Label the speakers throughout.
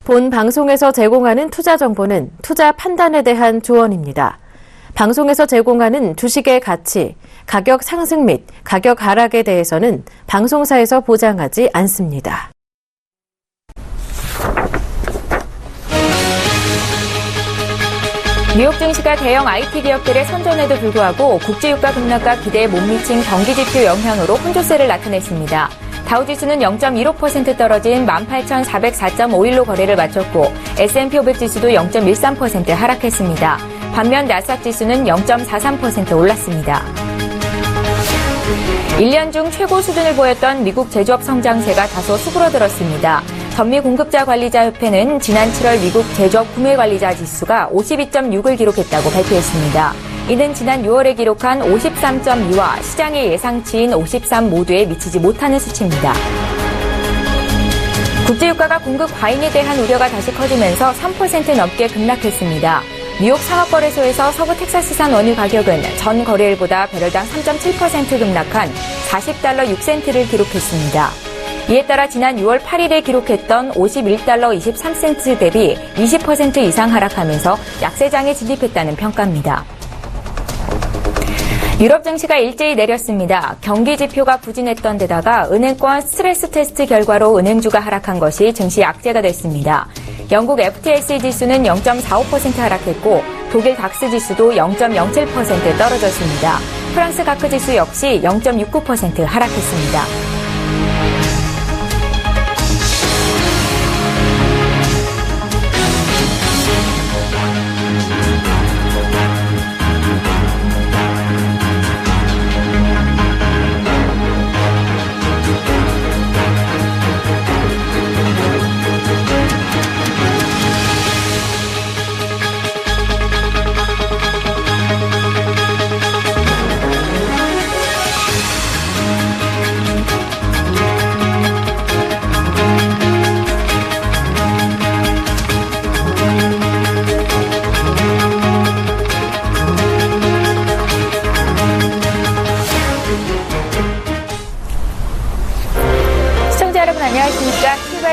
Speaker 1: 본 방송에서 제공하는 투자 정보는 투자 판단에 대한 조언입니다. 방송에서 제공하는 주식의 가치, 가격 상승 및 가격 하락에 대해서는 방송사에서 보장하지 않습니다.
Speaker 2: 뉴욕 증시가 대형 IT 기업들의 선전에도 불구하고 국제유가 급락과 기대에 못 미친 경기지표 영향으로 혼조세를 나타냈습니다. 다우지수는 0.15% 떨어진 18,404.51로 거래를 마쳤고 S&P 500 지수도 0.13% 하락했습니다. 반면 나스닥 지수는 0.43% 올랐습니다. 1년 중 최고 수준을 보였던 미국 제조업 성장세가 다소 수그러들었습니다. 전미공급자관리자협회는 지난 7월 미국 제조업 구매관리자 지수가 52.6을 기록했다고 발표했습니다. 이는 지난 6월에 기록한 53.2와 시장의 예상치인 53 모두에 미치지 못하는 수치입니다. 국제유가가 공급 과잉에 대한 우려가 다시 커지면서 3% 넘게 급락했습니다. 뉴욕 상업거래소에서 서부 텍사스산 원유 가격은 전 거래일보다 배럴당 3.7% 급락한 $40 6센트를 기록했습니다. 이에 따라 지난 6월 8일에 기록했던 $51 23센트 대비 20% 이상 하락하면서 약세장에 진입했다는 평가입니다. 유럽 증시가 일제히 내렸습니다. 경기 지표가 부진했던 데다가 은행권 스트레스 테스트 결과로 은행주가 하락한 것이 증시 악재가 됐습니다. 영국 FTSE 지수는 0.45% 하락했고 독일 닥스 지수도 0.07% 떨어졌습니다. 프랑스 가크 지수 역시 0.69% 하락했습니다.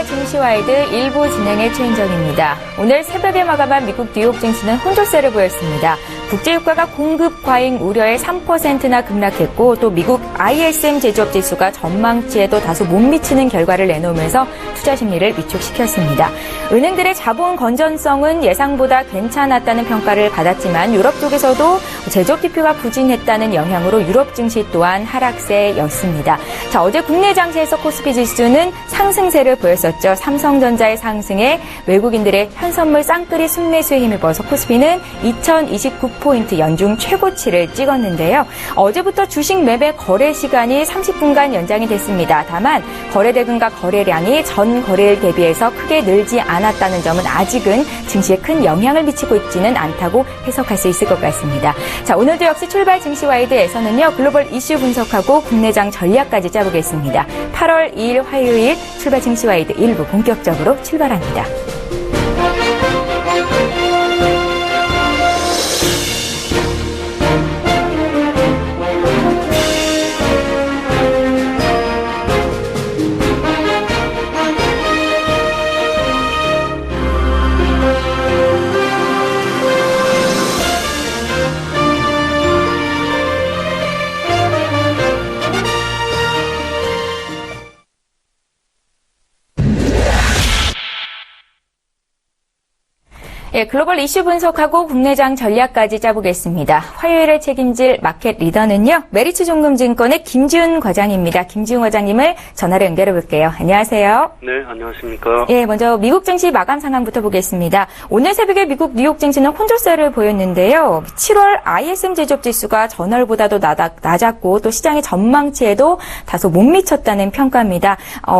Speaker 2: 증시와이드 일부 진행의 최인정입니다. 오늘 새벽에 마감한 미국 뉴욕 증시는 혼조세를 보였습니다. 국제유가가 공급 과잉 우려에 3%나 급락했고 또 미국 ISM 제조업 지수가 전망치에도 다소 못 미치는 결과를 내놓으면서 투자 심리를 위축시켰습니다. 은행들의 자본 건전성은 예상보다 괜찮았다는 평가를 받았지만 유럽 쪽에서도 제조업 지표가 부진했다는 영향으로 유럽 증시 또한 하락세였습니다. 자, 어제 국내 장세에서 코스피 지수는 상승세를 보였었죠. 삼성전자의 상승에 외국인들의 현선물 쌍끌이 순매수에 힘입어서 코스피는 2029포인트 연중 최고치를 찍었는데요. 어제부터 주식 매매 거래 시간이 30분간 연장이 됐습니다. 다만 거래대금과 거래량이 전 거래일 대비해서 크게 늘지 않았다는 점은 아직은 증시에 큰 영향을 미치고 있지는 않다고 해석할 수 있을 것 같습니다. 자, 오늘도 역시 출발 증시와이드에서는요. 글로벌 이슈 분석하고 국내장 전략까지 짜보겠습니다. 8월 2일 화요일 출발 증시와이드 1부 본격적으로 출발합니다. 예, 글로벌 이슈 분석하고 국내장 전략까지 짜보겠습니다. 화요일에 책임질 마켓 리더는요. 메리츠 종금증권의 김지훈 과장입니다. 김지훈 과장님을 전화로 연결해 볼게요. 안녕하세요.
Speaker 3: 네, 안녕하십니까.
Speaker 2: 예, 먼저 미국 증시 마감 상황부터 보겠습니다. 오늘 새벽에 미국 뉴욕 증시는 혼조세를 보였는데요. 7월 ISM 제조업 지수가 전월보다도 낮았고 또 시장의 전망치에도 다소 못 미쳤다는 평가입니다.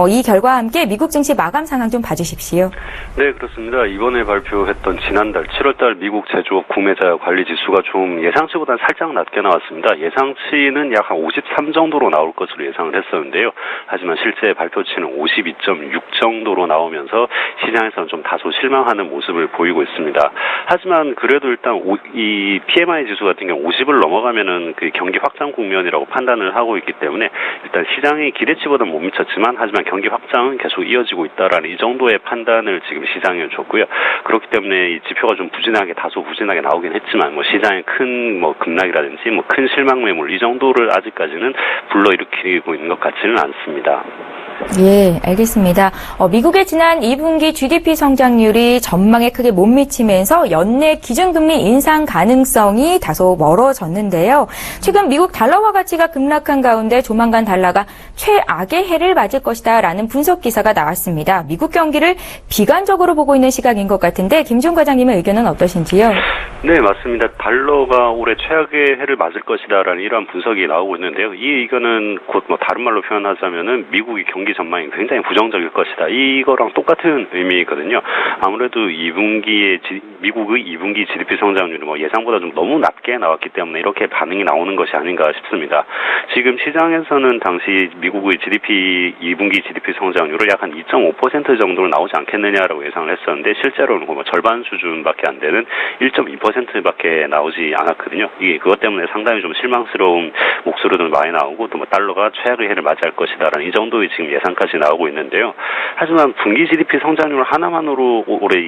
Speaker 2: 이 결과와 함께 미국 증시 마감 상황 좀 봐주십시오.
Speaker 3: 네, 그렇습니다. 이번에 발표했던 지난달 7월달 미국 제조업 구매자 관리 지수가 좀 예상치보다는 살짝 낮게 나왔습니다. 예상치는 약 한 53 정도로 나올 것으로 예상을 했었는데요. 하지만 실제 발표치는 52.6 정도로 나오면서 시장에서는 좀 다소 실망하는 모습을 보이고 있습니다. 하지만 그래도 일단 이 PMI 지수 같은 경우 50을 넘어가면은 그 경기 확장 국면이라고 판단을 하고 있기 때문에 일단 시장의 기대치보다는 못 미쳤지만 하지만 경기 확장은 계속 이어지고 있다라는 이 정도의 판단을 지금 시장에 줬고요. 그렇기 때문에 이 지표가 좀 다소 부진하게 나오긴 했지만 뭐 시장의 큰 뭐 급락이라든지 뭐 큰 실망 매물 이 정도를 아직까지는 불러일으키고 있는 것 같지는 않습니다.
Speaker 2: 예, 알겠습니다. 미국의 지난 2분기 GDP 성장률이 전망에 크게 못 미치면서 연내 기준금리 인상 가능성이 다소 멀어졌는데요. 최근 미국 달러화 가치가 급락한 가운데 조만간 달러가 최악의 해를 맞을 것이다라는 분석 기사가 나왔습니다. 미국 경기를 비관적으로 보고 있는 시각인 것 같은데 김준 과장님의 의견은 어떠신지요?
Speaker 3: 네, 맞습니다. 달러가 올해 최악의 해를 맞을 것이다라는 이러한 분석이 나오고 있는데요. 이 의견은 곧 뭐 다른 말로 표현하자면은 미국의 경기 전망이 굉장히 부정적일 것이다. 이거랑 똑같은 의미거든요. 아무래도 미국의 2분기 GDP 성장률이 뭐 예상보다 좀 너무 낮게 나왔기 때문에 이렇게 반응이 나오는 것이 아닌가 싶습니다. 지금 시장에서는 당시 미국의 2분기 GDP 성장률을 약 한 2.5% 정도로 나오지 않겠느냐라고 예상을 했었는데 실제로는 뭐 절반 수준밖에 안 되는 1.2%밖에 나오지 않았거든요. 이게 그것 때문에 상당히 좀 실망스러운 목소리도 많이 나오고 또 뭐 달러가 최악의 해를 맞이할 것이다라는 이 정도의 지금 예상까지 나오고 있는데요. 하지만 분기 GDP 성장률 하나만으로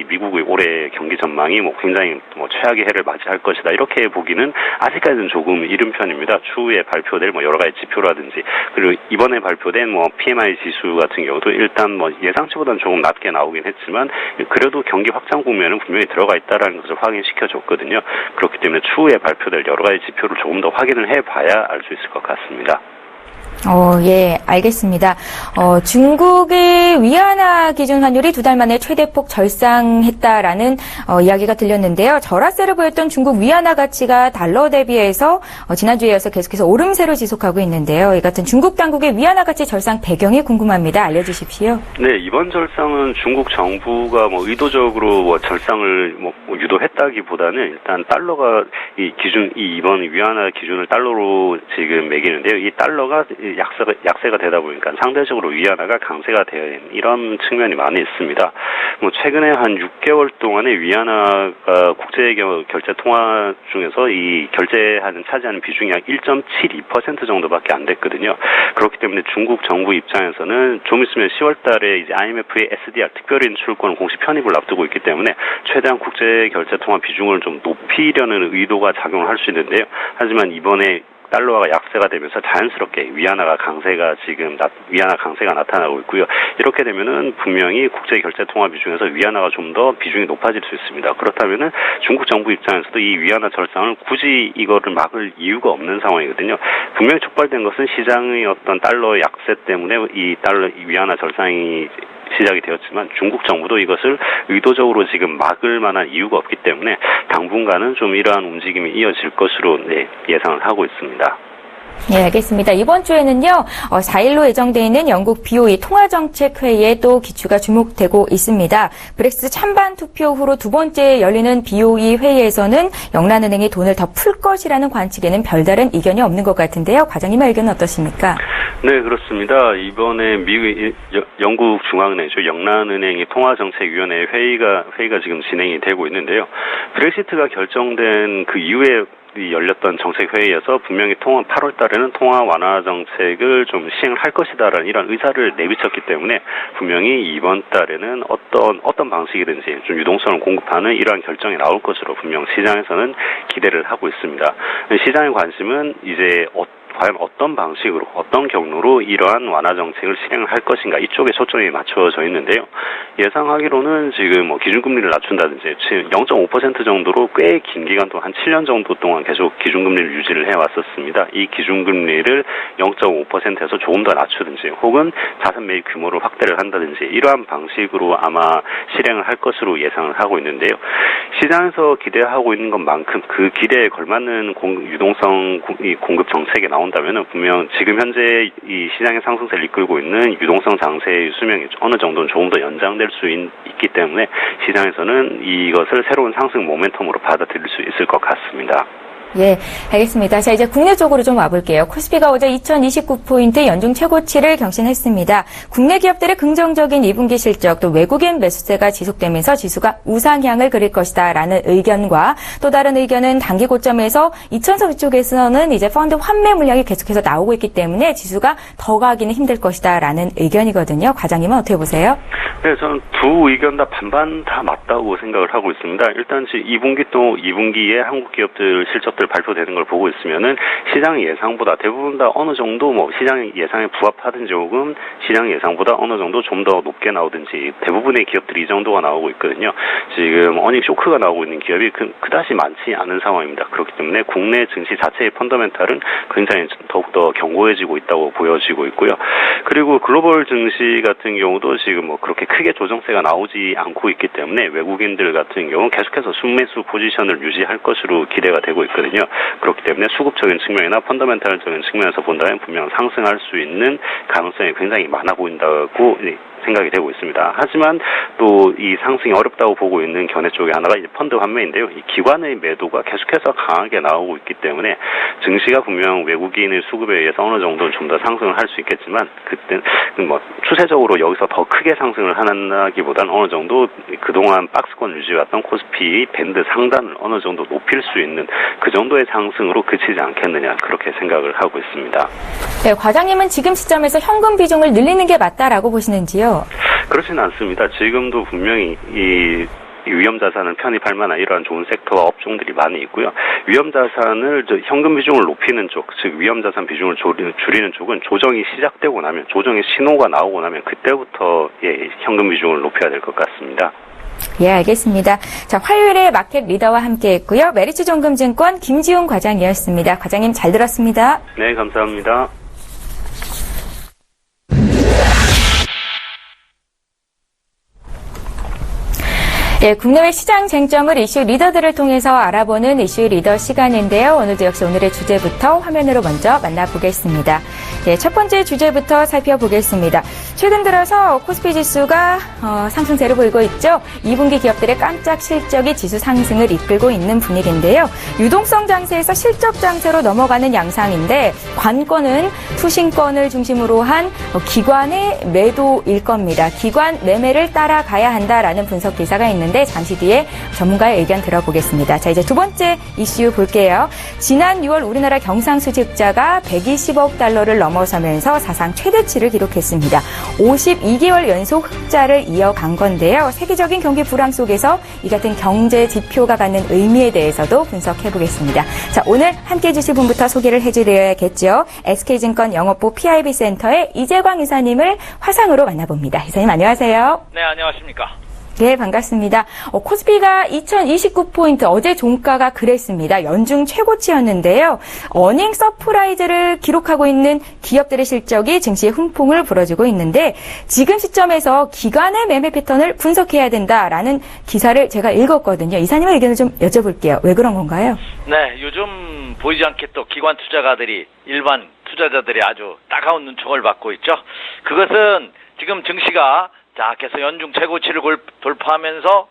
Speaker 3: 미국의 올해 경기 전망이 뭐 굉장히 뭐 최악의 해를 맞이할 것이다 이렇게 보기는 아직까지는 조금 이른 편입니다. 추후에 발표될 뭐 여러 가지 지표라든지 그리고 이번에 발표된 뭐 PMI 지수 같은 경우도 일단 뭐 예상치보다는 조금 낮게 나오긴 했지만 그래도 경기 확장 국면은 분명히 들어가 있다라는 것을 확인시켜줬거든요. 그렇기 때문에 추후에 발표될 여러 가지 지표를 조금 더 확인을 해봐야 알 수 있을 것 같습니다.
Speaker 2: 예, 알겠습니다. 중국의 위안화 기준 환율이 2달 만에 최대폭 절상했다라는 이야기가 들렸는데요. 절하세를 보였던 중국 위안화 가치가 달러 대비해서 지난주에 이어서 계속해서 오름세로 지속하고 있는데요. 이 같은 중국 당국의 위안화 가치 절상 배경이 궁금합니다. 알려주십시오.
Speaker 3: 네, 이번 절상은 중국 정부가 뭐 의도적으로 뭐 절상을 뭐 유도했다기보다는 일단 달러가 이번 위안화 기준을 달러로 지금 매기는데요. 이 달러가 약세가 되다 보니까 상대적으로 위안화가 강세가 되는 이런 측면이 많이 있습니다. 뭐 최근에 한 6개월 동안에 위안화가 국제 결제 통화 중에서 이 결제하는 차지하는 비중이 약 1.72% 정도밖에 안 됐거든요. 그렇기 때문에 중국 정부 입장에서는 좀 있으면 10월 달에 이제 IMF의 SDR 특별인출권 공식 편입을 앞두고 있기 때문에 최대한 국제 결제 통화 비중을 좀 높이려는 의도가 작용을 할 수 있는데요. 하지만 이번에 달러화가 약세가 되면서 자연스럽게 위안화 강세가 나타나고 있고요. 이렇게 되면은 분명히 국제 결제 통화 비중에서 위안화가 좀 더 비중이 높아질 수 있습니다. 그렇다면은 중국 정부 입장에서도 이 위안화 절상을 굳이 이거를 막을 이유가 없는 상황이거든요. 분명히 촉발된 것은 시장의 어떤 달러 약세 때문에 이 위안화 절상이 시작이 되었지만 중국 정부도 이것을 의도적으로 지금 막을 만한 이유가 없기 때문에 당분간은 좀 이러한 움직임이 이어질 것으로 예상을 하고 있습니다.
Speaker 2: 네, 알겠습니다. 이번 주에는요, 4일로 예정되어 있는 영국 BOE 통화정책회의에 또 기추가 주목되고 있습니다. 브렉시트 찬반 투표 후로 두 번째 열리는 BOE 회의에서는 영란은행이 돈을 더 풀 것이라는 관측에는 별다른 이견이 없는 것 같은데요. 과장님의 의견은 어떠십니까?
Speaker 3: 네, 그렇습니다. 이번에 영국 중앙은행이죠. 영란은행이 통화정책위원회 회의가 지금 진행이 되고 있는데요. 브렉시트가 결정된 그 이후에 열렸던 정책회의에서 분명히 8월 달에는 통화 완화 정책을 좀 시행을 할 것이다라는 이런 의사를 내비쳤기 때문에 분명히 이번 달에는 어떤 방식이든지 좀 유동성을 공급하는 이러한 결정이 나올 것으로 분명 시장에서는 기대를 하고 있습니다. 시장의 관심은 이제 과연 어떤 방식으로, 어떤 경로로 이러한 완화 정책을 실행을 할 것인가 이쪽에 초점이 맞춰져 있는데요. 예상하기로는 지금 뭐 기준금리를 낮춘다든지 0.5% 정도로 꽤 긴 기간 동안 한 7년 정도 동안 계속 기준금리를 유지를 해왔었습니다. 이 기준금리를 0.5%에서 조금 더 낮추든지 혹은 자산 매입 규모를 확대를 한다든지 이러한 방식으로 아마 실행을 할 것으로 예상을 하고 있는데요. 시장에서 기대하고 있는 것만큼 그 기대에 걸맞는 유동성 공급 정책이 나온 나온다면은 분명 지금 현재 이 시장의 상승세를 이끌고 있는 유동성 장세의 수명이 어느 정도는 조금 더 연장될 수 있기 때문에 시장에서는 이것을 새로운 상승 모멘텀으로 받아들일 수 있을 것 같습니다.
Speaker 2: 예, 알겠습니다. 자, 이제 국내 쪽으로 좀 와볼게요. 코스피가 어제 2029포인트 연중 최고치를 경신했습니다. 국내 기업들의 긍정적인 2분기 실적, 또 외국인 매수세가 지속되면서 지수가 우상향을 그릴 것이다라는 의견과 또 다른 의견은 단기 고점에서 2000선 쪽에서는 이제 펀드 환매 물량이 계속해서 나오고 있기 때문에 지수가 더 가기는 힘들 것이다라는 의견이거든요. 과장님은 어떻게 보세요?
Speaker 3: 네, 저는 두 의견 다 반반 다 맞다고 생각을 하고 있습니다. 일단 2분기에 한국 기업들 실적들 발표되는 걸 보고 있으면은 시장 예상보다 대부분 다 어느 정도 시장 예상에 부합하든지 혹은 시장 예상보다 어느 정도 좀 더 높게 나오든지 대부분의 기업들이 이 정도가 나오고 있거든요. 지금 어닝 쇼크가 나오고 있는 기업이 그다지 많지 않은 상황입니다. 그렇기 때문에 국내 증시 자체의 펀더멘탈은 굉장히 더욱더 견고해지고 있다고 보여지고 있고요. 그리고 글로벌 증시 같은 경우도 지금 그렇게 크게 조정세가 나오지 않고 있기 때문에 외국인들 같은 경우 계속해서 순매수 포지션을 유지할 것으로 기대가 되고 있거든요. 그렇기 때문에 수급적인 측면이나 펀더멘탈적인 측면에서 본다면 분명 상승할 수 있는 가능성이 굉장히 많아 보인다고 생각이 되고 있습니다. 하지만 또 이 상승이 어렵다고 보고 있는 견해 쪽에 하나가 이제 펀드 환매인데요. 이 기관의 매도가 계속해서 강하게 나오고 있기 때문에 증시가 분명 외국인의 수급에 의해서 어느 정도는 좀 더 상승을 할 수 있겠지만 그때 추세적으로 여기서 더 크게 상승을 하기보다는 어느 정도 그동안 박스권 유지해왔던 코스피 밴드 상단을 어느 정도 높일 수 있는 그 정도의 상승으로 그치지 않겠느냐 그렇게 생각을 하고 있습니다.
Speaker 2: 네, 과장님은 지금 시점에서 현금 비중을 늘리는 게 맞다라고 보시는지요?
Speaker 3: 그렇지는 않습니다. 지금도 분명히 이 위험자산을 편입할 만한 이러한 좋은 섹터와 업종들이 많이 있고요. 위험자산을 현금 비중을 높이는 쪽, 즉 위험자산 비중을 줄이는 쪽은 조정이 시작되고 나면, 조정의 신호가 나오고 나면 그때부터 현금 비중을 높여야 될 것 같습니다.
Speaker 2: 예, 알겠습니다. 자, 화요일에 마켓 리더와 함께했고요. 메리츠증권증권 김지훈 과장이었습니다. 과장님 잘 들었습니다.
Speaker 3: 네, 감사합니다.
Speaker 2: 예, 국내외 시장 쟁점을 이슈 리더들을 통해서 알아보는 이슈 리더 시간인데요. 오늘도 역시 오늘의 주제부터 화면으로 먼저 만나보겠습니다. 예, 첫 번째 주제부터 살펴보겠습니다. 최근 들어서 코스피 지수가 상승세를 보이고 있죠. 2분기 기업들의 깜짝 실적이 지수 상승을 이끌고 있는 분위기인데요. 유동성 장세에서 실적 장세로 넘어가는 양상인데 관건은 투신권을 중심으로 한 기관의 매도일 겁니다. 기관 매매를 따라가야 한다라는 분석 기사가 있는데 잠시 뒤에 전문가의 의견 들어보겠습니다. 자, 이제 두 번째 이슈 볼게요. 지난 6월 우리나라 경상수지흑자가 120억 달러를 넘어서면서 사상 최대치를 기록했습니다. 52개월 연속 흑자를 이어간 건데요. 세계적인 경기 불황 속에서 이 같은 경제 지표가 갖는 의미에 대해서도 분석해 보겠습니다. 자, 오늘 함께해 주실 분부터 소개를 해드려야겠죠. SK증권 영업부 PIB 센터의 이재광 이사님을 화상으로 만나봅니다. 이사님 안녕하세요.
Speaker 4: 네, 안녕하십니까.
Speaker 2: 네, 반갑습니다. 코스피가 2029포인트, 어제 종가가 그랬습니다. 연중 최고치였는데요. 어닝 서프라이즈를 기록하고 있는 기업들의 실적이 증시에 훈풍을 불어주고 있는데 지금 시점에서 기관의 매매 패턴을 분석해야 된다라는 기사를 제가 읽었거든요. 이사님의 의견을 좀 여쭤볼게요. 왜 그런 건가요?
Speaker 4: 네, 요즘 보이지 않게 또 기관 투자가들이 일반 투자자들이 아주 따가운 눈총을 받고 있죠. 그것은 지금 증시가 계속 연중 최고치를 돌파하면서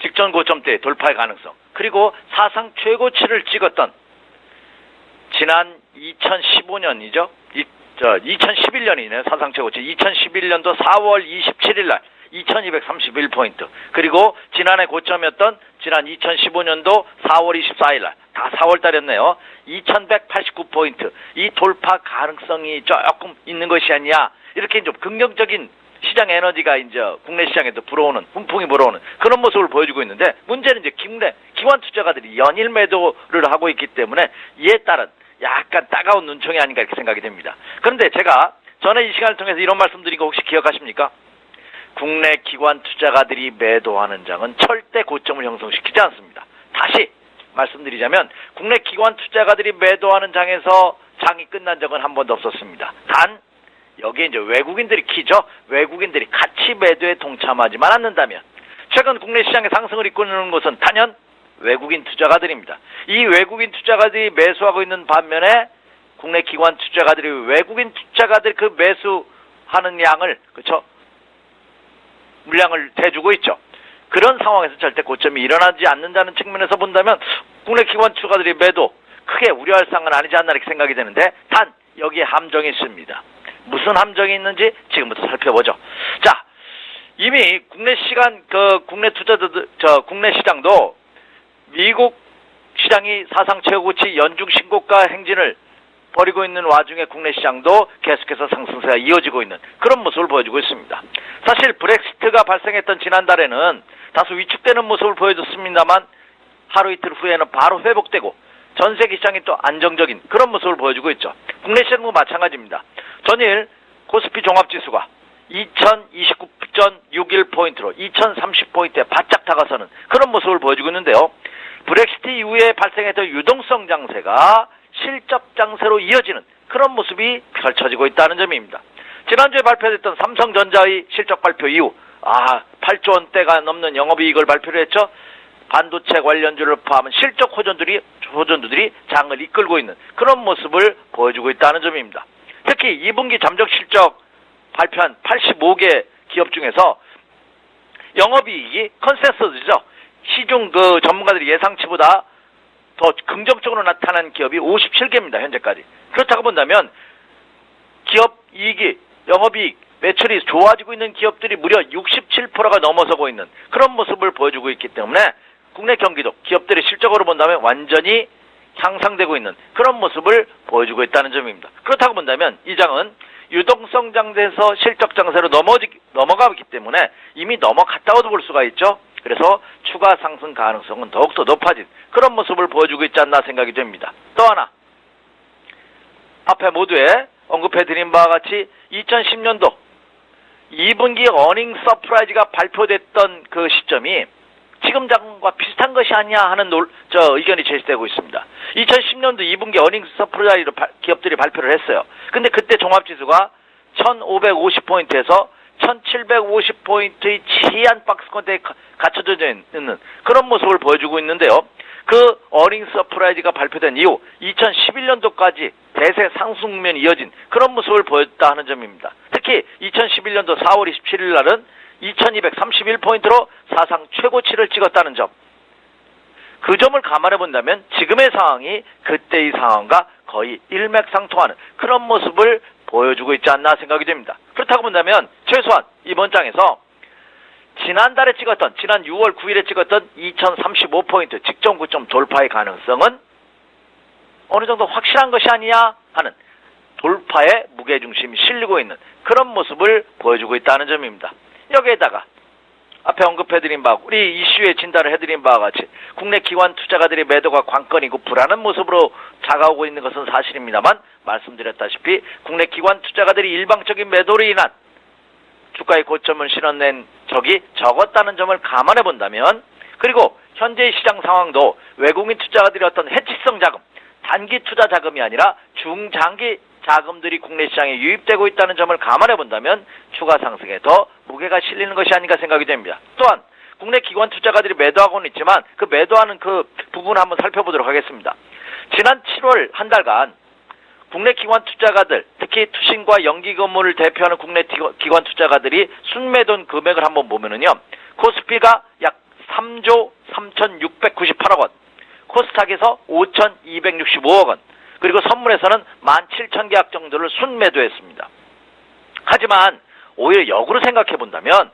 Speaker 4: 직전 고점대 돌파의 가능성, 그리고 사상 최고치를 찍었던 지난 2015년이죠. 2011년이네요. 사상 최고치. 2011년도 4월 27일 날 2231포인트. 그리고 지난해 고점이었던 지난 2015년도 4월 24일 날, 다 4월 달이었네요. 2189포인트. 이 돌파 가능성이 조금 있는 것이 아니냐. 이렇게 좀 긍정적인 시장 에너지가 이제 국내 시장에도 불어오는, 훈풍이 불어오는 그런 모습을 보여주고 있는데, 문제는 이제 국내 기관 투자가들이 연일 매도를 하고 있기 때문에 이에 따른 약간 따가운 눈총이 아닌가 이렇게 생각이 됩니다. 그런데 제가 전에 이 시간을 통해서 이런 말씀드린 거 혹시 기억하십니까? 국내 기관 투자가들이 매도하는 장은 절대 고점을 형성시키지 않습니다. 다시 말씀드리자면 국내 기관 투자가들이 매도하는 장에서 장이 끝난 적은 한 번도 없었습니다. 단 여기에 이제 외국인들이 키죠. 외국인들이 같이 매도에 동참하지만 않는다면, 최근 국내 시장의 상승을 이끄는 것은 단연 외국인 투자가들입니다. 이 외국인 투자가들이 매수하고 있는 반면에 국내 기관 투자가들이 외국인 투자가들이 그 매수하는 양을, 그렇죠? 물량을 대주고 있죠. 그런 상황에서 절대 고점이 일어나지 않는다는 측면에서 본다면 국내 기관 투자가들이 매도 크게 우려할 상은 아니지 않나 이렇게 생각이 되는데, 단 여기에 함정이 있습니다. 무슨 함정이 있는지 지금부터 살펴보죠. 자, 이미 국내 국내 시장도 미국 시장이 사상 최고치 연중 신고가 행진을 벌이고 있는 와중에 국내 시장도 계속해서 상승세가 이어지고 있는 그런 모습을 보여주고 있습니다. 사실 브렉시트가 발생했던 지난달에는 다소 위축되는 모습을 보여줬습니다만 하루 이틀 후에는 바로 회복되고 전 세계 시장이 또 안정적인 그런 모습을 보여주고 있죠. 국내 시장도 마찬가지입니다. 전일 코스피 종합지수가 2029.61포인트로 2030포인트에 바짝 다가서는 그런 모습을 보여주고 있는데요. 브렉시트 이후에 발생했던 유동성 장세가 실적 장세로 이어지는 그런 모습이 펼쳐지고 있다는 점입니다. 지난주에 발표됐던 삼성전자의 실적 발표 이후 8조 원대가 넘는 영업이익을 발표를 했죠. 반도체 관련주를 포함한 실적 호전주들이 장을 이끌고 있는 그런 모습을 보여주고 있다는 점입니다. 특히 2분기 잠적 실적 발표한 85개 기업 중에서 영업이익이 컨센서스죠. 시중 그 전문가들이 예상치보다 더 긍정적으로 나타난 기업이 57개입니다. 현재까지. 그렇다고 본다면 기업 이익이, 영업이익, 매출이 좋아지고 있는 기업들이 무려 67%가 넘어서고 있는 그런 모습을 보여주고 있기 때문에 국내 경기도 기업들의 실적으로 본다면 완전히 향상되고 있는 그런 모습을 보여주고 있다는 점입니다. 그렇다고 본다면 이 장은 유동성 장세에서 실적 장세로 넘어가기 때문에 이미 넘어갔다고도 볼 수가 있죠. 그래서 추가 상승 가능성은 더욱더 높아진 그런 모습을 보여주고 있지 않나 생각이 됩니다. 또 하나, 앞에 모두에 언급해드린 바와 같이 2010년도 2분기 어닝 서프라이즈가 발표됐던 그 시점이 지금 장과 비슷한 것이 아니냐 하는 의견이 제시되고 있습니다. 2010년도 2분기 어닝 서프라이즈로 기업들이 발표를 했어요. 근데 그때 종합지수가 1550포인트에서 1750포인트의 지한 박스권대에 갇혀져 있는 그런 모습을 보여주고 있는데요. 그 어닝 서프라이즈가 발표된 이후 2011년도까지 대세 상승면이 이어진 그런 모습을 보였다 하는 점입니다. 특히 2011년도 4월 27일 날은 2231포인트로 사상 최고치를 찍었다는 점. 그 점을 감안해 본다면 지금의 상황이 그때의 상황과 거의 일맥상통하는 그런 모습을 보여주고 있지 않나 생각이 됩니다. 그렇다고 본다면 최소한 이번 장에서 지난달에 찍었던, 지난 6월 9일에 찍었던 2035포인트 직전 고점 돌파의 가능성은 어느 정도 확실한 것이 아니냐 하는 돌파의 무게중심이 실리고 있는 그런 모습을 보여주고 있다는 점입니다. 여기에다가 앞에 언급해드린 바와 우리 이슈에 진단을 해드린 바와 같이 국내 기관 투자가들의 매도가 관건이고 불안한 모습으로 다가오고 있는 것은 사실입니다만 말씀드렸다시피 국내 기관 투자가들이 일방적인 매도로 인한 주가의 고점을 실어낸 적이 적었다는 점을 감안해 본다면, 그리고 현재의 시장 상황도 외국인 투자가들이 어떤 해치성 자금, 단기 투자 자금이 아니라 중장기 자금들이 국내 시장에 유입되고 있다는 점을 감안해 본다면 추가 상승에 더 무게가 실리는 것이 아닌가 생각이 됩니다. 또한 국내 기관 투자가들이 매도하고는 있지만 그 매도하는 그 부분을 한번 살펴보도록 하겠습니다. 지난 7월 한 달간 국내 기관 투자가들, 특히 투신과 연기금을 대표하는 국내 기관 투자가들이 순매돈 금액을 한번 보면은요, 코스피가 약 3조 3,698억 원, 코스닥에서 5,265억 원, 그리고 선물에서는 17,000계약 정도를 순매도했습니다. 하지만 오히려 역으로 생각해 본다면,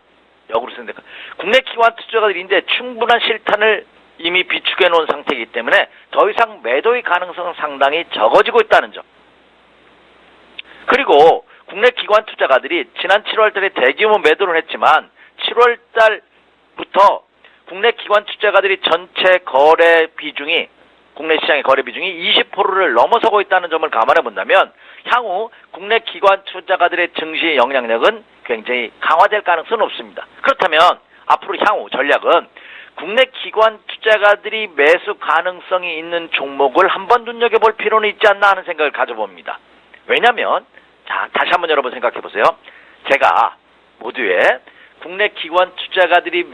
Speaker 4: 국내 기관 투자가들인데 충분한 실탄을 이미 비축해 놓은 상태이기 때문에 더 이상 매도의 가능성은 상당히 적어지고 있다는 점. 그리고 국내 기관 투자가들이 지난 7월 달에 대규모 매도를 했지만 7월 달부터 국내 기관 투자가들이 전체 거래 비중이, 국내 시장의 거래 비중이 20%를 넘어서고 있다는 점을 감안해 본다면 향후 국내 기관 투자가들의 증시의 영향력은 굉장히 강화될 가능성은 없습니다. 그렇다면 앞으로 향후 전략은 국내 기관 투자가들이 매수 가능성이 있는 종목을 한번 눈여겨볼 필요는 있지 않나 하는 생각을 가져봅니다. 왜냐하면 다시 한번 여러분 생각해 보세요. 제가 모두에 국내 기관 투자가들이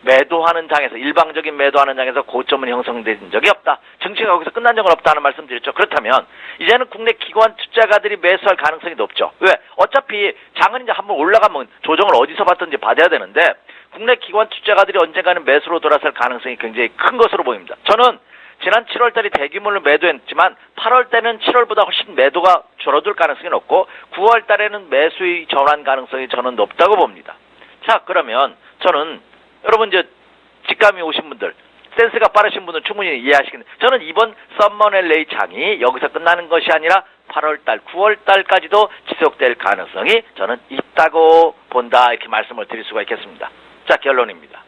Speaker 4: 매도하는 장에서, 일방적인 매도하는 장에서 고점은 형성된 적이 없다. 증시가 거기서 끝난 적은 없다는 말씀 드렸죠. 그렇다면 이제는 국내 기관 투자가들이 매수할 가능성이 높죠. 왜? 어차피 장은 이제 한번 올라가면 조정을 어디서 받든지 받아야 되는데 국내 기관 투자가들이 언젠가는 매수로 돌아설 가능성이 굉장히 큰 것으로 보입니다. 저는 지난 7월 달에 대규모로 매도했지만 8월 달에는 7월보다 훨씬 매도가 줄어들 가능성이 높고 9월 달에는 매수의 전환 가능성이 저는 높다고 봅니다. 자, 그러면 저는 여러분 이제 직감이 오신 분들, 센스가 빠르신 분은 충분히 이해하시겠는데 저는 이번 썸머넬레이 장이 여기서 끝나는 것이 아니라 8월 달, 9월 달까지도 지속될 가능성이 저는 있다고 본다, 이렇게 말씀을 드릴 수가 있겠습니다. 자, 결론입니다.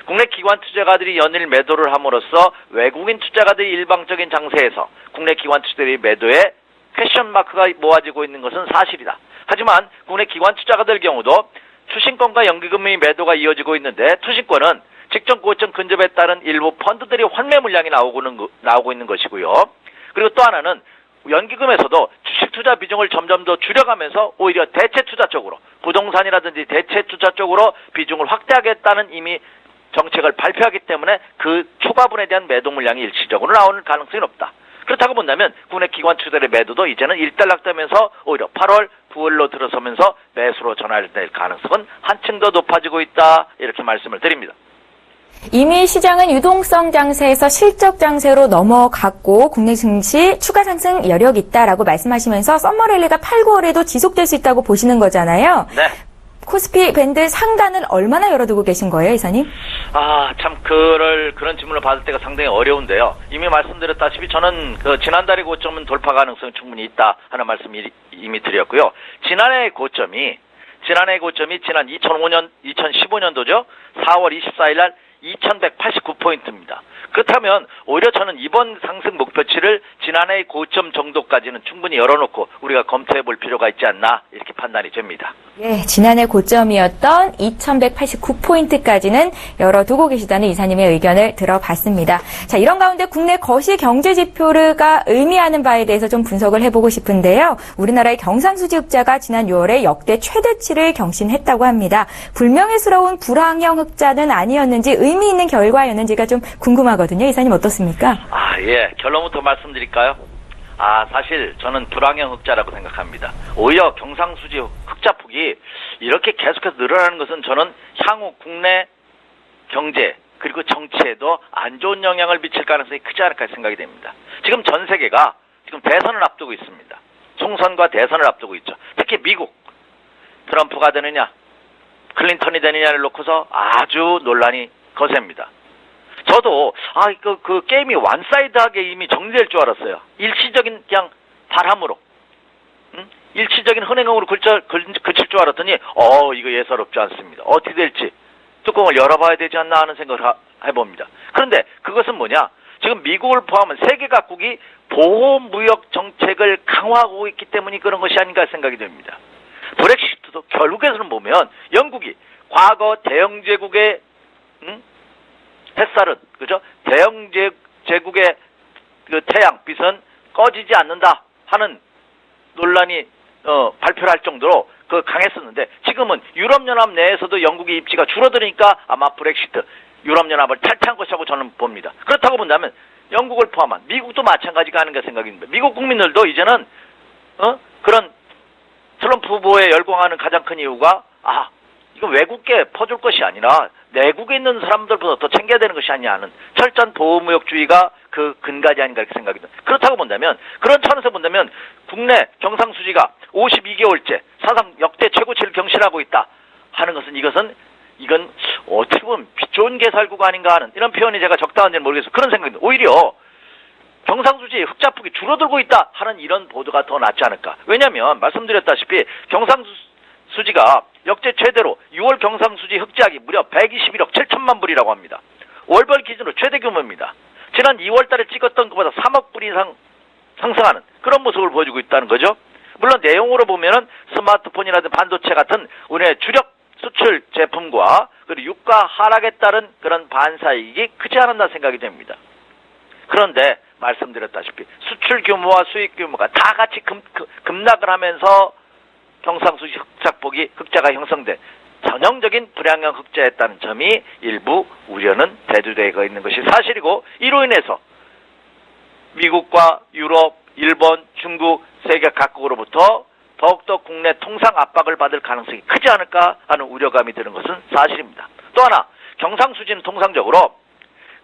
Speaker 4: 국내 기관 투자가들이 연일 매도를 함으로써 외국인 투자가들이 일방적인 장세에서 국내 기관 투자들이 매도에 퀘션 마크가 모아지고 있는 것은 사실이다. 하지만 국내 기관 투자가들 경우도 투신권과 연기금의 매도가 이어지고 있는데 투신권은 직전 고점 근접에 따른 일부 펀드들이 환매 물량이 나오고 있는 것이고요. 그리고 또 하나는 연기금에서도 주식 투자 비중을 점점 더 줄여가면서 오히려 대체 투자 쪽으로, 부동산이라든지 대체 투자 쪽으로 비중을 확대하겠다는 이미 정책을 발표하기 때문에 그 초과분에 대한 매도 물량이 일시적으로 나오는 가능성이 높다. 그렇다고 본다면 국내 기관 투자들의 매도도 이제는 일단락되면서 오히려 8월, 9월로 들어서면서 매수로 전환될 가능성은 한층 더 높아지고 있다, 이렇게 말씀을 드립니다.
Speaker 2: 이미 시장은 유동성 장세에서 실적 장세로 넘어갔고 국내 증시 추가 상승 여력이 있다라고 말씀하시면서 썸머랠리가 8, 9월에도 지속될 수 있다고 보시는 거잖아요.
Speaker 4: 네.
Speaker 2: 코스피 밴드 상단은 얼마나 열어두고 계신 거예요, 이사님?
Speaker 4: 참 그런 질문을 받을 때가 상당히 어려운데요. 이미 말씀드렸다시피 저는 지난달의 고점은 돌파 가능성이 충분히 있다 하는 말씀 이미 드렸고요. 지난해의 고점이 지난 2015년도죠. 4월 24일 날 2189포인트입니다. 그렇다면 오히려 저는 이번 상승 목표치를 지난해의 고점 정도까지는 충분히 열어놓고 우리가 검토해 볼 필요가 있지 않나, 이렇게 판단이 됩니다.
Speaker 2: 예, 지난해 고점이었던 2189포인트까지는 열어두고 계시다는 이사님의 의견을 들어봤습니다. 자, 이런 가운데 국내 거시 경제 지표가 의미하는 바에 대해서 좀 분석을 해보고 싶은데요. 우리나라의 경상수지 흑자가 지난 6월에 역대 최대치를 경신했다고 합니다. 불명예스러운 불황형 흑자는 아니었는지 의미 있는 결과였는지가 좀 궁금하거든요. 이사님 어떻습니까?
Speaker 4: 예. 결론부터 말씀드릴까요? 사실 저는 불황형 흑자라고 생각합니다. 오히려 경상수지 흑자폭이 이렇게 계속해서 늘어나는 것은 저는 향후 국내 경제 그리고 정치에도 안 좋은 영향을 미칠 가능성이 크지 않을까 생각이 됩니다. 지금 전 세계가 지금 대선을 앞두고 있습니다. 총선과 대선을 앞두고 있죠. 특히 미국, 트럼프가 되느냐 클린턴이 되느냐를 놓고서 아주 논란이 거셉니다. 저도 그 게임이 원사이드하게 이미 정리될 줄 알았어요. 일시적인 그냥 바람으로, 일시적인 흥행으로 그칠 줄 알았더니 이거 예사롭지 않습니다. 어떻게 될지 뚜껑을 열어봐야 되지 않나 하는 생각을 해봅니다. 그런데 그것은 뭐냐? 지금 미국을 포함한 세계 각국이 보호무역 정책을 강화하고 있기 때문이 그런 것이 아닌가 생각이 됩니다. 브렉시트도 결국에서는 보면 영국이 과거 대영제국의 햇살은, 그죠? 대영제국의 그 태양빛은 꺼지지 않는다 하는 논란이 발표를 할 정도로 강했었는데 지금은 유럽연합 내에서도 영국의 입지가 줄어드니까 아마 브렉시트, 유럽연합을 탈퇴한 것이라고 저는 봅니다. 그렇다고 본다면 영국을 포함한 미국도 마찬가지가 아닌가 생각이 듭니다. 미국 국민들도 이제는 그런 트럼프 후보에 열광하는 가장 큰 이유가 이거 외국계 퍼줄 것이 아니라 내국에 있는 사람들보다 더 챙겨야 되는 것이 아니냐 하는 철저한 보호무역주의가 그 근간이 아닌가 이렇게 생각이 듭니다. 그렇다고 본다면, 그런 차원에서 본다면 국내 경상수지가 52개월째 사상 역대 최고치를 경신하고 있다 하는 것은 이건 어떻게 보면 빛 좋은 개살구가 아닌가 하는, 이런 표현이 제가 적당한지는 모르겠어요. 그런 생각입니다. 오히려 경상수지 흑자폭이 줄어들고 있다 하는 이런 보도가 더 낫지 않을까. 왜냐하면 말씀드렸다시피 경상수지가 역대 최대로 6월 경상수지 흑자액이 무려 121억 7천만 불이라고 합니다. 월별 기준으로 최대 규모입니다. 지난 2월 달에 찍었던 것보다 3억 불 이상 상승하는 그런 모습을 보여주고 있다는 거죠. 물론 내용으로 보면은 스마트폰이라든지 반도체 같은 우리의 주력 수출 제품과 그리고 유가 하락에 따른 그런 반사이익이 크지 않았나 생각이 됩니다. 그런데 말씀드렸다시피 수출 규모와 수익 규모가 다 같이 급락을 하면서 경상수지 흑자가 형성된 전형적인 불황형 흑자였다는 점이 일부 우려는 대두되어 있는 것이 사실이고, 이로 인해서 미국과 유럽, 일본, 중국, 세계 각국으로부터 더욱더 국내 통상 압박을 받을 가능성이 크지 않을까 하는 우려감이 드는 것은 사실입니다. 또 하나, 경상수지는 통상적으로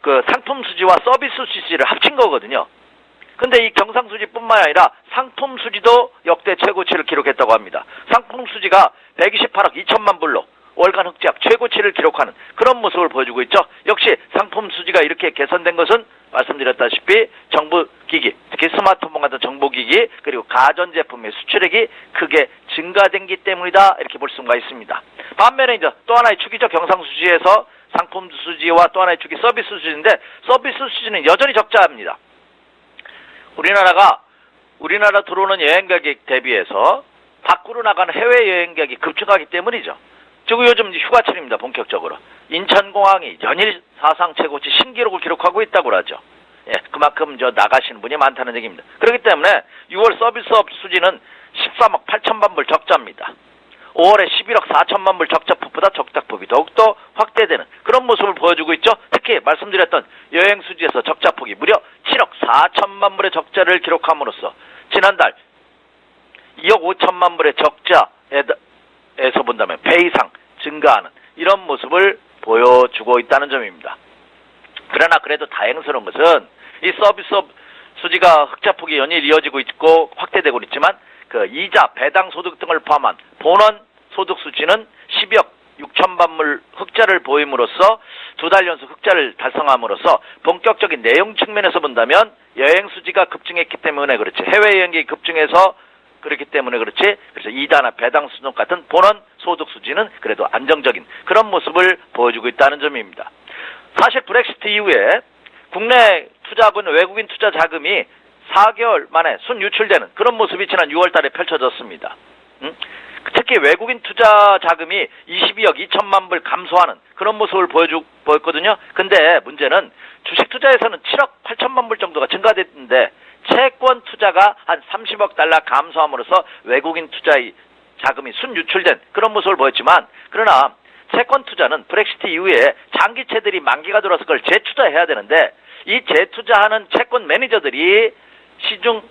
Speaker 4: 그 상품 수지와 서비스 수지를 합친 거거든요. 근데 이 경상수지뿐만 아니라 상품 수지도 역대 최고치를 기록했다고 합니다. 상품 수지가 128억 2천만 불로 월간 흑자액 최고치를 기록하는 그런 모습을 보여주고 있죠. 역시 상품 수지가 이렇게 개선된 것은 말씀드렸다시피 정부 기기, 특히 스마트폰 같은 정보기기, 그리고 가전제품의 수출액이 크게 증가된기 때문이다, 이렇게 볼 수가 있습니다. 반면에 이제 또 하나의 축이죠. 경상수지에서 상품 수지와 또 하나의 축이 서비스 수지인데, 서비스 수지는 여전히 적자입니다. 우리나라 들어오는 여행객 대비해서 밖으로 나가는 해외 여행객이 급증하기 때문이죠. 즉 요즘 휴가철입니다. 본격적으로 인천공항이 연일 사상 최고치 신기록을 기록하고 있다고 하죠. 예, 그만큼 나가시는 분이 많다는 얘기입니다. 그렇기 때문에 6월 서비스업 수지는 13억 8천만 불 적자입니다. 5월에 11억 4천만 불 적자폭보다 적자폭이 더욱더 확대되는 그런 모습을 보여주고 있죠. 특히 말씀드렸던 여행 수지에서 적자폭이 무려 7억 4천만 불의 적자를 기록함으로써 지난달 2억 5천만 불의 적자에서 본다면 배 이상 증가하는 이런 모습을 보여주고 있다는 점입니다. 그러나 그래도 다행스러운 것은 이 서비스업 수지가 흑자폭이 연일 이어지고 있고 확대되고 있지만 그 이자, 배당 소득 등을 포함한 본원 소득 수치는 12억 6천만 불 흑자를 보임으로써 두 달 연속 흑자를 달성함으로써 본격적인 내용 측면에서 본다면 여행 수지가 급증했기 때문에 그렇지, 해외 여행객이 급증해서 그렇기 때문에 그렇지, 그래서 이자나 배당 수준 같은 본원 소득 수지는 그래도 안정적인 그런 모습을 보여주고 있다는 점입니다. 사실 브렉시트 이후에 국내 투자분, 외국인 투자 자금이 4개월 만에 순유출되는 그런 모습이 지난 6월 달에 펼쳐졌습니다. 특히 외국인 투자 자금이 22억 2천만 불 감소하는 그런 모습을 보였거든요. 근데 문제는 주식 투자에서는 7억 8천만 불 정도가 증가됐는데 채권 투자가 한 30억 달러 감소함으로써 외국인 투자의 자금이 순유출된 그런 모습을 보였지만, 그러나 채권 투자는 브렉시트 이후에 장기채들이 만기가 들어서 그걸 재투자해야 되는데, 이 재투자하는 채권 매니저들이 시중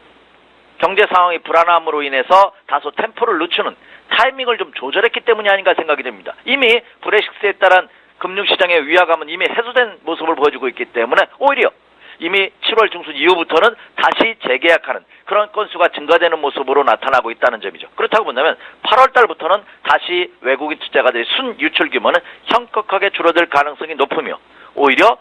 Speaker 4: 경제 상황이 불안함으로 인해서 다소 템포를 늦추는 타이밍을 좀 조절했기 때문이 아닌가 생각이 됩니다. 이미 브렉시트에 따른 금융시장의 위화감은 이미 해소된 모습을 보여주고 있기 때문에 오히려 이미 7월 중순 이후부터는 다시 재계약하는 그런 건수가 증가되는 모습으로 나타나고 있다는 점이죠. 그렇다고 본다면 8월 달부터는 다시 외국인 투자가들의 순유출 규모는 현격하게 줄어들 가능성이 높으며 오히려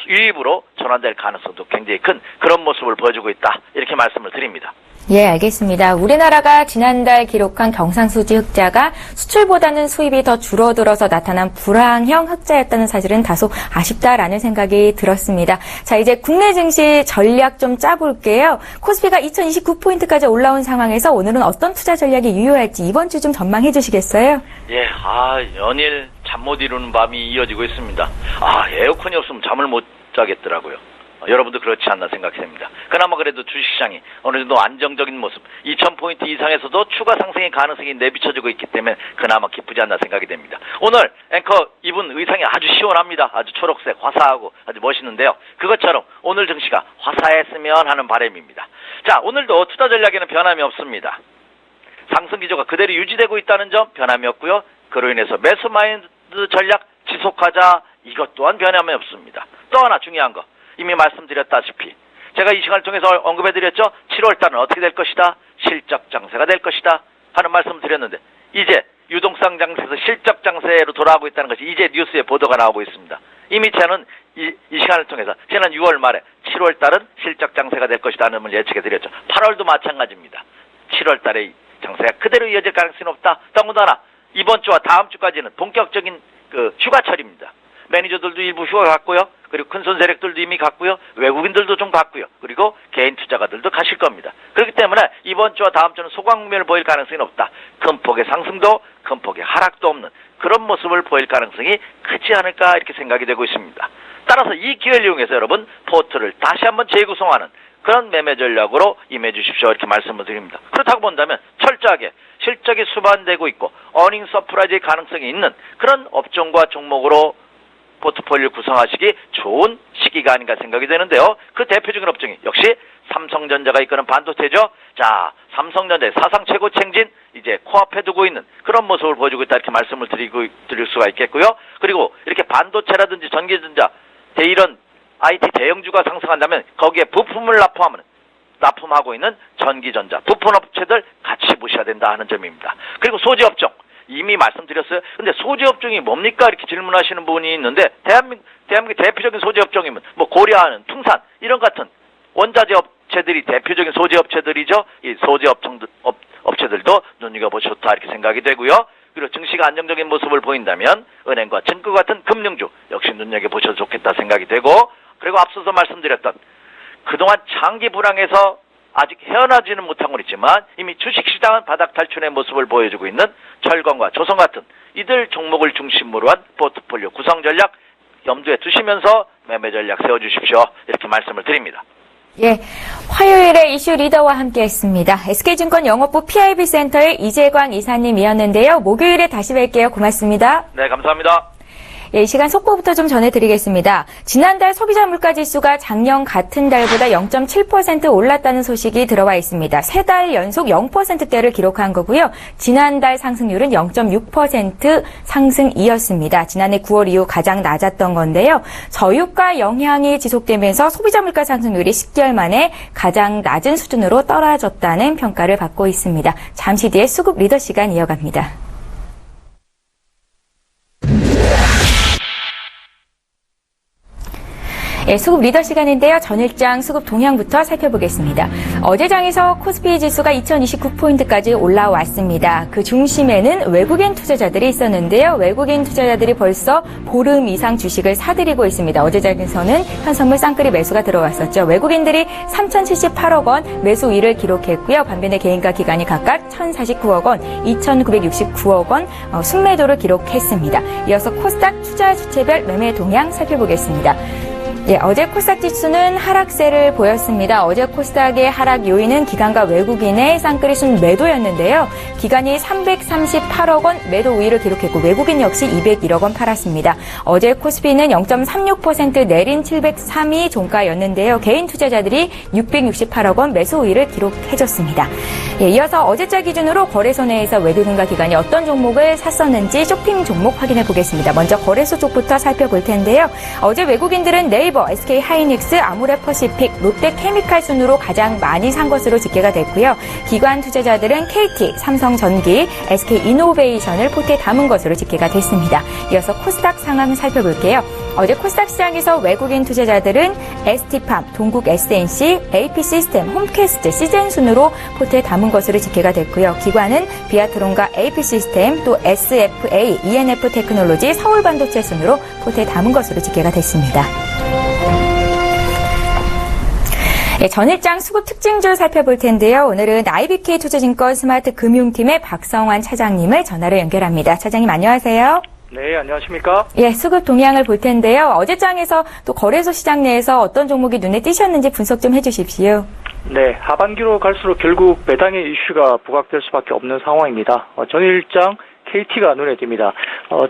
Speaker 4: 유입으로 전환될 가능성도 굉장히 큰 그런 모습을 보여주고 있다, 이렇게 말씀을 드립니다.
Speaker 2: 예, 알겠습니다. 우리나라가 지난달 기록한 경상수지 흑자가 수출보다는 수입이 더 줄어들어서 나타난 불황형 흑자였다는 사실은 다소 아쉽다라는 생각이 들었습니다. 자, 이제 국내 증시 전략 좀 짜볼게요. 코스피가 2029포인트까지 올라온 상황에서 오늘은 어떤 투자 전략이 유효할지 이번 주 좀 전망해 주시겠어요?
Speaker 4: 예, 연일 잠 못 이루는 밤이 이어지고 있습니다. 에어컨이 없으면 잠을 못 자겠더라고요. 여러분도 그렇지 않나 생각이 됩니다. 그나마 그래도 주식시장이 어느 정도 안정적인 모습, 2000포인트 이상에서도 추가 상승의 가능성이 내비쳐지고 있기 때문에 그나마 기쁘지 않나 생각이 됩니다. 오늘 앵커 입은 의상이 아주 시원합니다. 아주 초록색, 화사하고 아주 멋있는데요. 그것처럼 오늘 증시가 화사했으면 하는 바람입니다. 자, 오늘도 투자 전략에는 변함이 없습니다. 상승 기조가 그대로 유지되고 있다는 점 변함이 없고요. 그로 인해서 매수 마인드 전략 지속하자, 이것 또한 변함이 없습니다. 또 하나 중요한 거, 이미 말씀드렸다시피 제가 이 시간을 통해서 언급해드렸죠. 7월달은 어떻게 될 것이다, 실적 장세가 될 것이다 하는 말씀을 드렸는데, 이제 유동성 장세에서 실적 장세로 돌아가고 있다는 것이 이제 뉴스에 보도가 나오고 있습니다. 이미 저는 이 시간을 통해서 지난 6월 말에 7월달은 실적 장세가 될 것이다 하는 걸 예측해드렸죠. 8월도 마찬가지입니다. 7월달에 장세가 그대로 이어질 가능성이 높다. 더군다나 이번 주와 다음 주까지는 본격적인 휴가철입니다. 매니저들도 일부 휴가 갔고요. 그리고 큰손 세력들도 이미 갔고요. 외국인들도 좀 갔고요. 그리고 개인 투자가들도 가실 겁니다. 그렇기 때문에 이번 주와 다음 주는 소강국면을 보일 가능성이 높다. 큰 폭의 상승도 큰 폭의 하락도 없는 그런 모습을 보일 가능성이 크지 않을까, 이렇게 생각이 되고 있습니다. 따라서 이 기회를 이용해서 여러분 포트를 다시 한번 재구성하는 그런 매매 전략으로 임해 주십시오. 이렇게 말씀을 드립니다. 그렇다고 본다면 철저하게 실적이 수반되고 있고 어닝 서프라이즈의 가능성이 있는 그런 업종과 종목으로 포트폴리오 구성하시기 좋은 시기가 아닌가 생각이 되는데요. 그 대표적인 업종이 역시 삼성전자가 이끄는 반도체죠. 자, 삼성전자의 사상 최고 챙진 이제 코앞에 두고 있는 그런 모습을 보여주고 있다 이렇게 말씀을 드릴 수가 있겠고요. 그리고 이렇게 반도체라든지 전기전자 이런 IT 대형주가 상승한다면 거기에 부품을 납품하고 있는 전기전자 부품 업체들 같이 보셔야 된다 하는 점입니다. 그리고 소재 업종 이미 말씀드렸어요. 근데 소재 업종이 뭡니까? 이렇게 질문하시는 분이 있는데 대한민국의 대표적인 소재 업종이면 뭐 고려하는 퉁산 이런 같은 원자재 업체들이 대표적인 소재 업체들이죠. 이 소재 업체들도 눈여겨보셔도 좋다 이렇게 생각이 되고요. 그리고 증시가 안정적인 모습을 보인다면 은행과 증권 같은 금융주 역시 눈여겨보셔도 좋겠다 생각이 되고 그리고 앞서서 말씀드렸던 그동안 장기 불황에서 아직 헤어나지는 못한 건 있지만 이미 주식시장은 바닥 탈출의 모습을 보여주고 있는 철강과 조선 같은 이들 종목을 중심으로 한 포트폴리오 구성 전략 염두에 두시면서 매매 전략 세워주십시오. 이렇게 말씀을 드립니다.
Speaker 2: 예, 화요일에 이슈 리더와 함께했습니다. SK증권 영업부 PIB센터의 이재광 이사님이었는데요. 목요일에 다시 뵐게요. 고맙습니다.
Speaker 4: 네, 감사합니다.
Speaker 2: 예, 이 시간 속보부터 좀 전해드리겠습니다. 지난달 소비자 물가지수가 작년 같은 달보다 0.7% 올랐다는 소식이 들어와 있습니다. 3달 연속 0%대를 기록한 거고요. 지난달 상승률은 0.6% 상승이었습니다. 지난해 9월 이후 가장 낮았던 건데요. 저유가 영향이 지속되면서 소비자 물가 상승률이 10개월 만에 가장 낮은 수준으로 떨어졌다는 평가를 받고 있습니다. 잠시 뒤에 수급 리더 시간 이어갑니다. 예, 수급 리더 시간인데요. 전일장 수급 동향부터 살펴보겠습니다. 어제 장에서 코스피 지수가 2029포인트까지 올라왔습니다. 그 중심에는 외국인 투자자들이 있었는데요. 외국인 투자자들이 벌써 보름 이상 주식을 사들이고 있습니다. 어제 장에서는 현선물 쌍끌이 매수가 들어왔었죠. 외국인들이 3,078억 원 매수 우위를 기록했고요. 반면에 개인과 기관이 각각 1,049억 원, 2,969억 원 순매도를 기록했습니다. 이어서 코스닥 투자 주체별 매매 동향 살펴보겠습니다. 예, 어제 코스닥 지수는 하락세를 보였습니다. 어제 코스닥의 하락 요인은 기관과 외국인의 쌍끌이 순 매도였는데요. 기관이 338억 원 매도 우위를 기록했고 외국인 역시 201억 원 팔았습니다. 어제 코스피는 0.36% 내린 703이 종가였는데요. 개인 투자자들이 668억 원 매수 우위를 기록해줬습니다. 예, 이어서 어제자 기준으로 거래소 내에서 외국인과 기관이 어떤 종목을 샀었는지 쇼핑 종목 확인해 보겠습니다. 먼저 거래소 쪽부터 살펴볼 텐데요. 어제 외국인들은 네이버, SK하이닉스, 아모레퍼시픽, 롯데케미칼 순으로 가장 많이 산 것으로 집계가 됐고요. 기관 투자자들은 KT, 삼성전기, SK이노베이션을 포트에 담은 것으로 집계가 됐습니다. 이어서 코스닥 상황 살펴볼게요. 어제 코스닥 시장에서 외국인 투자자들은 ST팜, 동국 SNC, AP시스템, 홈캐스트, 시즌 순으로 포트에 담은 것으로 집계가 됐고요. 기관은 비아트론과 AP시스템, 또 SFA, ENF 테크놀로지, 서울반도체 순으로 포트에 담은 것으로 집계가 됐습니다. 네, 전일장 수급 특징주 살펴볼 텐데요. 오늘은 IBK 투자증권 스마트 금융팀의 박성환 차장님을 전화로 연결합니다. 차장님 안녕하세요.
Speaker 5: 네, 안녕하십니까?
Speaker 2: 예, 수급 동향을 볼 텐데요. 어제장에서 또 거래소 시장 내에서 어떤 종목이 눈에 띄셨는지 분석 좀 해주십시오.
Speaker 5: 네, 하반기로 갈수록 결국 배당의 이슈가 부각될 수밖에 없는 상황입니다. 전일장 KT가 눈에 띕니다.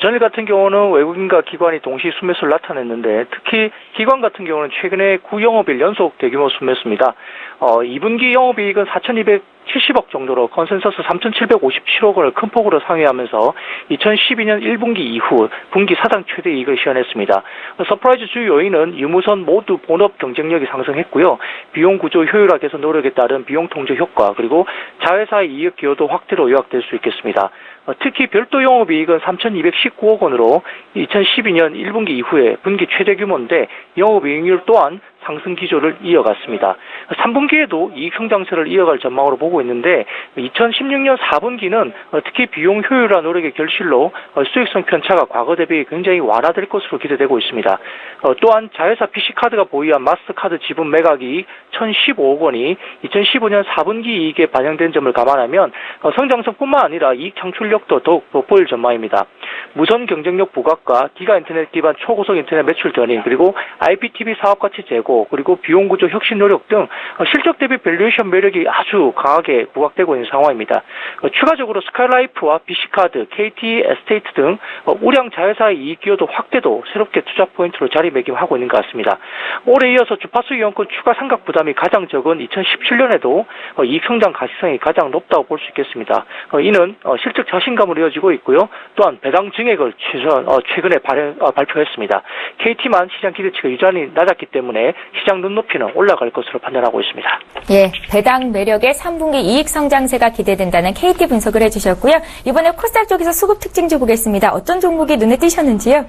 Speaker 5: 전일 같은 경우는 외국인과 기관이 동시 순매수를 나타냈는데 특히 기관 같은 경우는 최근에 9영업일 연속 대규모 순매수입니다. 2분기 영업이익은 4,270억 정도로 컨센서스 3,757억 원을 큰 폭으로 상회하면서 2012년 1분기 이후 분기 사상 최대 이익을 시현했습니다. 서프라이즈 주 요인은 유무선 모두 본업 경쟁력이 상승했고요. 비용 구조 효율화 개선 노력에 따른 비용 통제 효과 그리고 자회사의 이익 기여도 확대로 요약될 수 있겠습니다. 특히 별도 영업이익은 3,219억 원으로 2012년 1분기 이후에 분기 최대 규모인데 영업이익률 또한 상승 기조를 이어갔습니다. 3분기에도 이익 성장세를 이어갈 전망으로 보고 있는데 2016년 4분기는 특히 비용 효율화 노력의 결실로 수익성 편차가 과거 대비 굉장히 완화될 것으로 기대되고 있습니다. 또한 자회사 PC카드가 보유한 마스터카드 지분 매각이익 1,015억 원이 2015년 4분기 이익에 반영된 점을 감안하면 성장성뿐만 아니라 이익 창출력도 더욱 돋보일 전망입니다. 무선 경쟁력 부각과 기가 인터넷 기반 초고속 인터넷 매출 견인, 그리고 IPTV 사업 가치 제고, 그리고 비용 구조 혁신 노력 등 실적 대비 밸류에이션 매력이 아주 강하게 부각되고 있는 상황입니다. 추가적으로 스카이라이프와 BC카드, KT 에스테이트 등 우량 자회사의 이익 기여도 확대도 새롭게 투자 포인트로 자리매김하고 있는 것 같습니다. 올해 이어서 주파수 이용권 추가 상각 부담이 가장 적은 2017년에도 이익 성장 가시성이 가장 높다고 볼 수 있겠습니다. 이는 실적 자신감으로 이어지고 있고요. 또한 배당 증액을 최근에 발표했습니다. KT만 시장 기대치가 유난히 낮았기 때문에 시장 눈높이는 올라갈 것으로 판단하고 있습니다.
Speaker 2: 예, 배당 매력의 3분기 이익 성장세가 기대된다는 KT 분석을 해주셨고요. 이번에 코스닥 쪽에서 수급 특징주 보겠습니다. 어떤 종목이 눈에 띄셨는지요?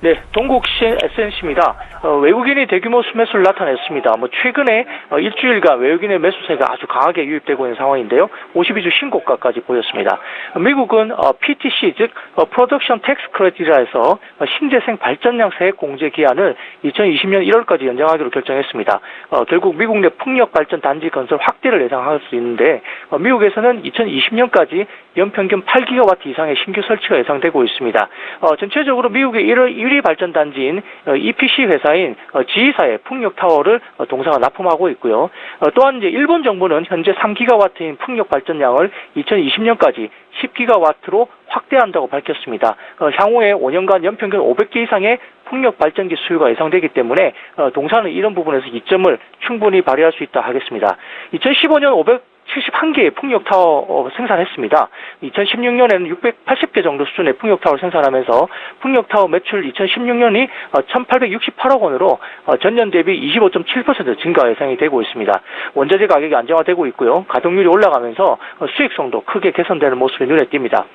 Speaker 5: 네, 동국 SNC입니다. 외국인이 대규모 수매수를 나타냈습니다. 최근에 일주일간 외국인의 매수세가 아주 강하게 유입되고 있는 상황인데요. 52주 신고가까지 보였습니다. 미국은 PTC, 즉 Production Tax Credit이라 해서 신재생 발전량 세액 공제 기한을 2020년 1월까지 연장하기로 결정했습니다. 결국 미국 내 풍력 발전 단지 건설 확대를 예상할 수 있는데, 미국에서는 2020년까지 연평균 8기가와트 이상의 신규 설치가 예상되고 있습니다. 전체적으로 미국의 1위 발전 단지인 EPC 회사인 G사의 풍력 타워를 동사가 납품하고 있고요. 또한 이제 일본 정부는 현재 3기가와트인 풍력 발전량을 2020년까지 10기가와트로 확대한다고 밝혔습니다. 향후에 5년간 연평균 500개 이상의 풍력 발전기 수요가 예상되기 때문에 동사는 이런 부분에서 이점을 충분히 발휘할 수 있다 하겠습니다. 2015년 571개의 풍력타워 생산했습니다. 2016년에는 680개 정도 수준의 풍력타워를 생산하면서 풍력타워 매출 2016년이 1,868억 원으로 전년 대비 25.7% 증가 예상이 되고 있습니다. 원자재 가격이 안정화되고 있고요. 가동률이 올라가면서 수익성도 크게 개선되는 모습이 눈에 띕니다.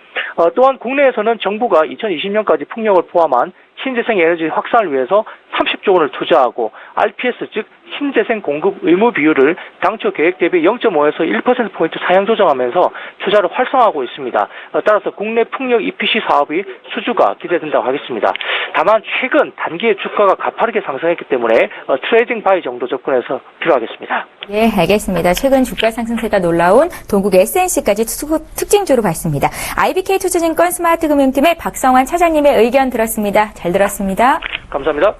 Speaker 5: 또한 국내에서는 정부가 2020년까지 풍력을 포함한 신재생 에너지 확산을 위해서 30조 원을 투자하고 RPS, 즉 신재생 공급 의무 비율을 당초 계획 대비 0.5에서 1%포인트 상향 조정하면서 투자를 활성화하고 있습니다. 따라서 국내 풍력 EPC 사업이 수주가 기대된다고 하겠습니다. 다만 최근 단기의 주가가 가파르게 상승했기 때문에 트레이딩 바이 정도 접근해서 필요하겠습니다.
Speaker 2: 예, 알겠습니다. 최근 주가 상승세가 놀라운 동국 SNC까지 수급 특징주로 봤습니다. IBK 투자증권 스마트금융팀의 박성환 차장님의 의견 들었습니다. 잘 들었습니다.
Speaker 5: 감사합니다.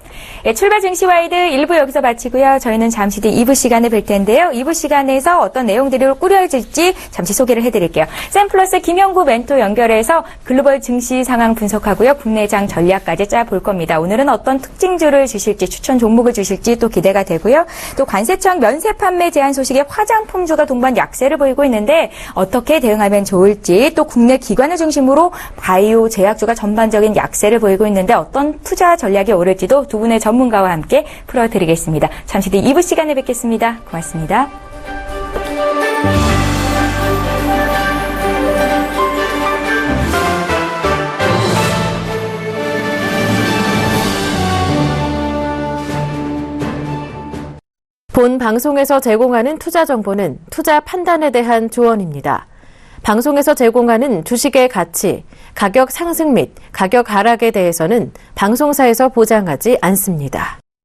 Speaker 2: 예, 출발 증시와이드 1부 여기서 마치고요. 저희는 잠시 뒤 2부 시간에 뵐 텐데요. 2부 시간에서 어떤 내용들이 꾸려질지 잠시 소개를 해드릴게요. 샘플러스 김영구 멘토 연결해서 글로벌 증시 상황 분석하고요. 국내장 전략까지 짜볼 겁니다. 오늘은 어떤 특징주를 주실지, 추천 종목을 주실지 또 기대가 되고요. 또 관세청 면세 판매 제한 소식에 화장품주가 동반 약세를 보이고 있는데 어떻게 대응하면 좋을지, 또 국내 기관을 중심으로 바이오 제약주가 전반적인 약세를 보이고 있는데 어떤 투자 전략이 오를지도 두 분의 전문가와 함께 풀어드리겠습니다. 잠시 뒤 2부 시간에 뵙겠습니다. 고맙습니다.
Speaker 1: 본 방송에서 제공하는 투자 정보는 투자 판단에 대한 조언입니다. 방송에서 제공하는 주식의 가치, 가격 상승 및 가격 하락에 대해서는 방송사에서 보장하지 않습니다.